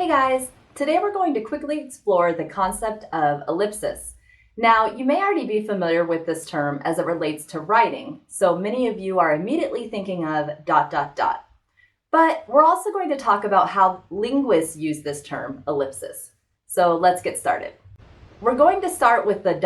Hey guys! Today we're going to quickly explore the concept of ellipsis. Now, you may already be familiar with this term as it relates to writing, so many of you are immediately thinking of ... But we're also going to talk about how linguists use this term, ellipsis. So let's get started. We're going to start with the ...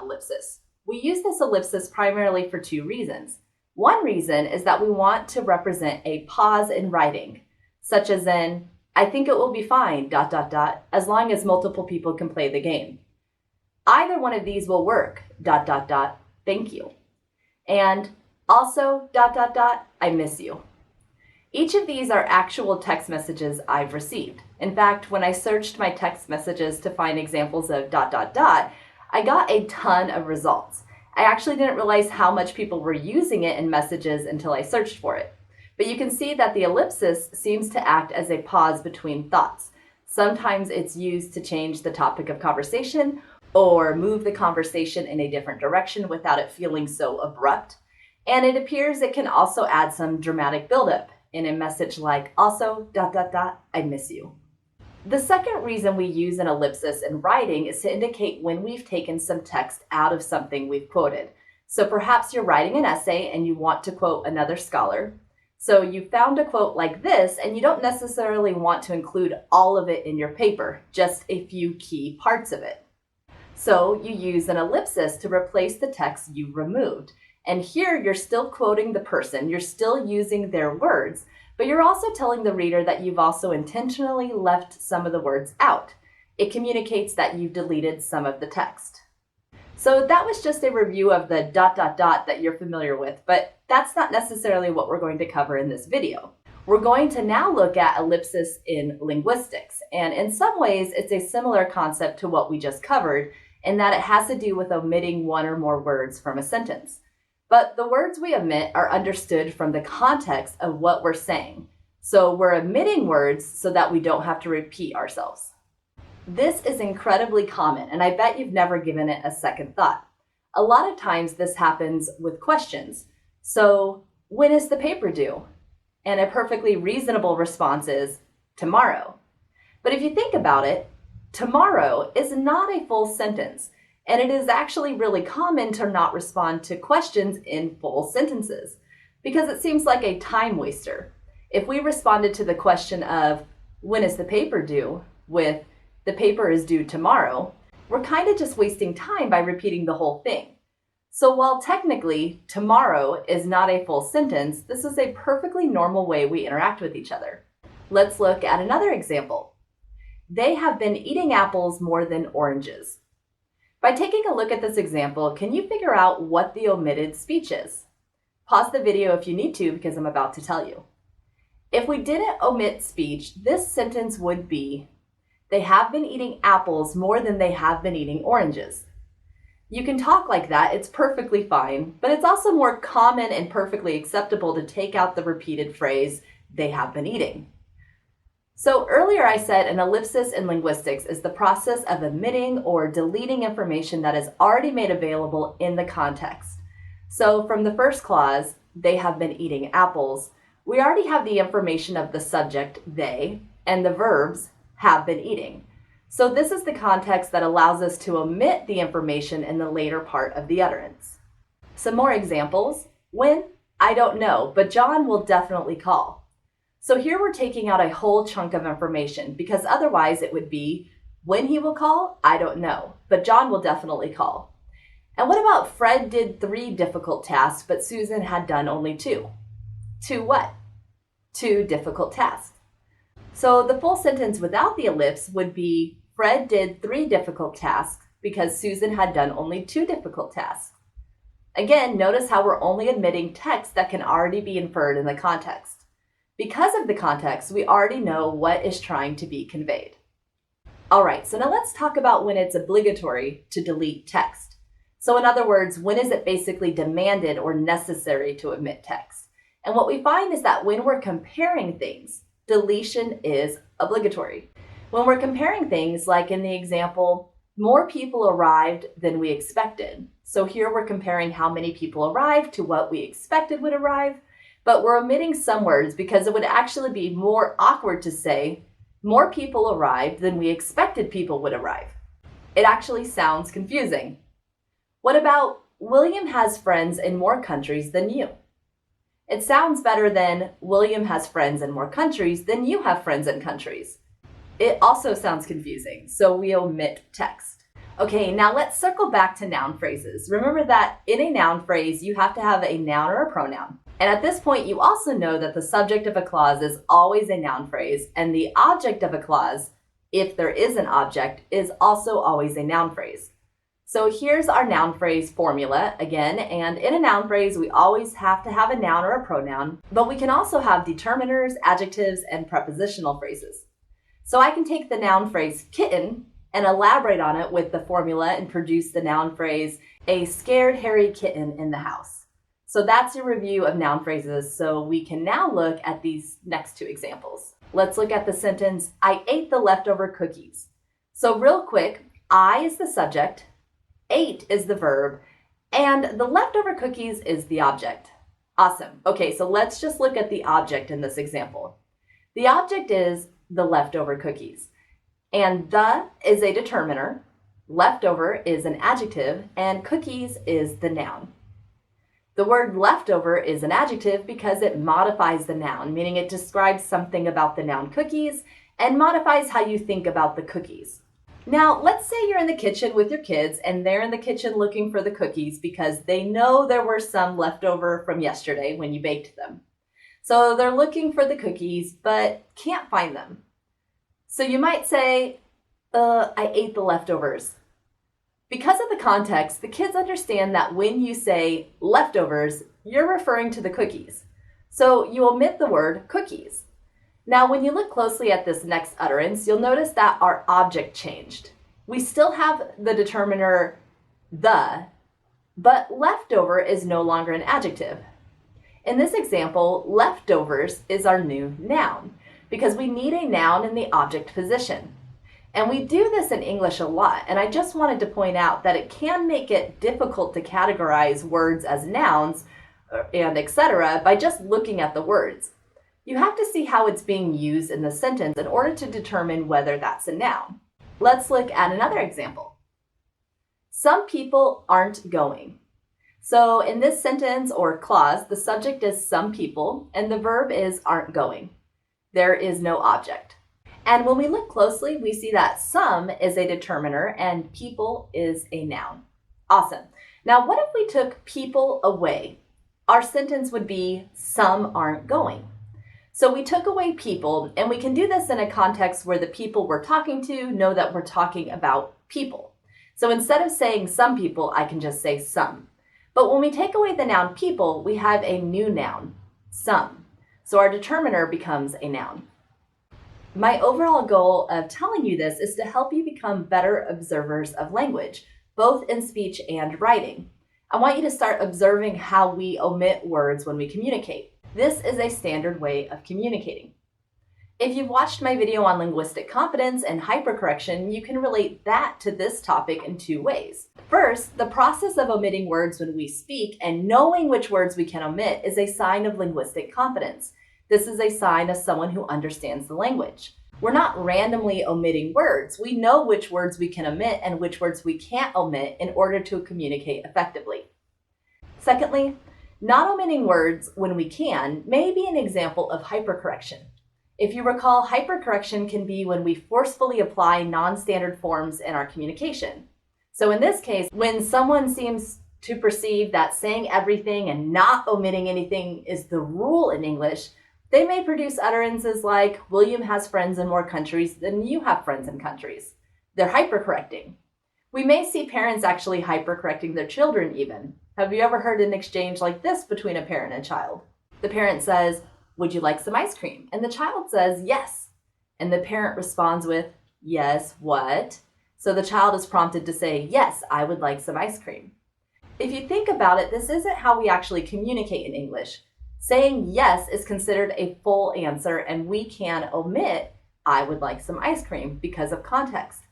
ellipsis. We use this ellipsis primarily for two reasons. One reason is that we want to represent a pause in writing, such as in, I think it will be fine, ... as long as multiple people can play the game. Either one of these will work, ... thank you. And also, ... I miss you. Each of these are actual text messages I've received. In fact, when I searched my text messages to find examples of ... I got a ton of results. I actually didn't realize how much people were using it in messages until I searched for it. But you can see that the ellipsis seems to act as a pause between thoughts. Sometimes it's used to change the topic of conversation or move the conversation in a different direction without it feeling so abrupt. And it appears it can also add some dramatic buildup in a message like, also, ... I miss you. The second reason we use an ellipsis in writing is to indicate when we've taken some text out of something we've quoted. So perhaps you're writing an essay and you want to quote another scholar. So you found a quote like this, and you don't necessarily want to include all of it in your paper, just a few key parts of it. So you use an ellipsis to replace the text you removed. And here you're still quoting the person, you're still using their words, but you're also telling the reader that you've also intentionally left some of the words out. It communicates that you've deleted some of the text. So that was just a review of the ... that you're familiar with, but that's not necessarily what we're going to cover in this video. We're going to now look at ellipsis in linguistics, and in some ways it's a similar concept to what we just covered in that it has to do with omitting one or more words from a sentence. But the words we omit are understood from the context of what we're saying. So we're omitting words so that we don't have to repeat ourselves. This is incredibly common, and I bet you've never given it a second thought. A lot of times this happens with questions. So, when is the paper due? And a perfectly reasonable response is, tomorrow. But if you think about it, tomorrow is not a full sentence, and it is actually really common to not respond to questions in full sentences, because it seems like a time waster. If we responded to the question of, when is the paper due, with, the paper is due tomorrow, we're kind of just wasting time by repeating the whole thing. So while technically tomorrow is not a full sentence, this is a perfectly normal way we interact with each other. Let's look at another example. They have been eating apples more than oranges. By taking a look at this example, can you figure out what the omitted speech is? Pause the video if you need to, because I'm about to tell you. If we didn't omit speech, this sentence would be, they have been eating apples more than they have been eating oranges. You can talk like that, it's perfectly fine, but it's also more common and perfectly acceptable to take out the repeated phrase, they have been eating. So earlier I said an ellipsis in linguistics is the process of omitting or deleting information that is already made available in the context. So from the first clause, they have been eating apples, we already have the information of the subject, they, and the verbs, have been eating. So this is the context that allows us to omit the information in the later part of the utterance. Some more examples. When? I don't know, but John will definitely call. So here we're taking out a whole chunk of information because otherwise it would be, when he will call? I don't know, but John will definitely call. And what about Fred did 3 difficult tasks, but Susan had done only 2? 2 what? 2 difficult tasks. So the full sentence without the ellipse would be, Fred did 3 difficult tasks because Susan had done only 2 difficult tasks. Again, notice how we're only omitting text that can already be inferred in the context. Because of the context, we already know what is trying to be conveyed. All right, so now let's talk about when it's obligatory to delete text. So in other words, when is it basically demanded or necessary to omit text? And what we find is that when we're comparing things, deletion is obligatory. When we're comparing things, like in the example, more people arrived than we expected. So here we're comparing how many people arrived to what we expected would arrive, but we're omitting some words because it would actually be more awkward to say, More people arrived than we expected people would arrive. It actually sounds confusing. What about William has friends in more countries than you? It sounds better than William has friends in more countries than you have friends in countries. It also sounds confusing, so we omit text. Okay, now let's circle back to noun phrases. Remember that in a noun phrase, you have to have a noun or a pronoun. And at this point, you also know that the subject of a clause is always a noun phrase, and the object of a clause, if there is an object, is also always a noun phrase. So here's our noun phrase formula again, and in a noun phrase, we always have to have a noun or a pronoun, but we can also have determiners, adjectives, and prepositional phrases. So I can take the noun phrase kitten and elaborate on it with the formula and produce the noun phrase, a scared hairy kitten in the house. So that's a review of noun phrases, so we can now look at these next two examples. Let's look at the sentence, I ate the leftover cookies. So real quick, I is the subject, ate is the verb, and the leftover cookies is the object. Awesome. Okay, so let's just look at the object in this example. The object is the leftover cookies. And the is a determiner, leftover is an adjective, and cookies is the noun. The word leftover is an adjective because it modifies the noun, meaning it describes something about the noun cookies and modifies how you think about the cookies. Now, let's say you're in the kitchen with your kids and they're in the kitchen looking for the cookies because they know there were some left over from yesterday when you baked them. So they're looking for the cookies but can't find them. So you might say, I ate the leftovers. Because of the context, the kids understand that when you say leftovers, you're referring to the cookies. So you omit the word cookies. Now, when you look closely at this next utterance, you'll notice that our object changed. We still have the determiner the, but leftover is no longer an adjective. In this example, leftovers is our new noun because we need a noun in the object position. And we do this in English a lot, and I just wanted to point out that it can make it difficult to categorize words as nouns and etc. by just looking at the words. You have to see how it's being used in the sentence in order to determine whether that's a noun. Let's look at another example. Some people aren't going. So in this sentence or clause, the subject is some people and the verb is aren't going. There is no object. And when we look closely, we see that some is a determiner and people is a noun. Awesome. Now, what if we took people away? Our sentence would be some aren't going. So we took away people, and we can do this in a context where the people we're talking to know that we're talking about people. So instead of saying some people, I can just say some. But when we take away the noun people, we have a new noun, some. So our determiner becomes a noun. My overall goal of telling you this is to help you become better observers of language, both in speech and writing. I want you to start observing how we omit words when we communicate. This is a standard way of communicating. If you've watched my video on linguistic competence and hypercorrection, you can relate that to this topic in two ways. First, the process of omitting words when we speak and knowing which words we can omit is a sign of linguistic competence. This is a sign of someone who understands the language. We're not randomly omitting words. We know which words we can omit and which words we can't omit in order to communicate effectively. Secondly, not omitting words when we can may be an example of hypercorrection. If you recall, hypercorrection can be when we forcefully apply non-standard forms in our communication. So in this case, when someone seems to perceive that saying everything and not omitting anything is the rule in English, they may produce utterances like, William has friends in more countries than you have friends in countries. They're hypercorrecting. We may see parents actually hypercorrecting their children even. Have you ever heard an exchange like this between a parent and child? The parent says, would you like some ice cream? And the child says, yes. And the parent responds with, yes, what? So the child is prompted to say, yes, I would like some ice cream. If you think about it, this isn't how we actually communicate in English. Saying yes is considered a full answer, and we can omit, I would like some ice cream, because of context.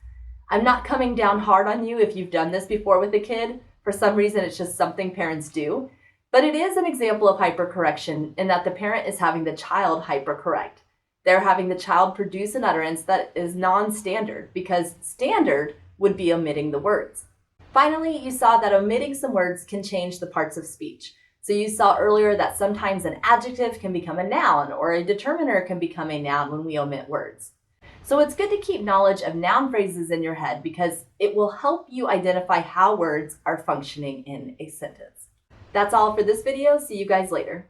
I'm not coming down hard on you if you've done this before with a kid. For some reason, it's just something parents do. But it is an example of hypercorrection in that the parent is having the child hypercorrect. They're having the child produce an utterance that is non-standard, because standard would be omitting the words. Finally, you saw that omitting some words can change the parts of speech. So you saw earlier that sometimes an adjective can become a noun, or a determiner can become a noun when we omit words. So it's good to keep knowledge of noun phrases in your head because it will help you identify how words are functioning in a sentence. That's all for this video. See you guys later.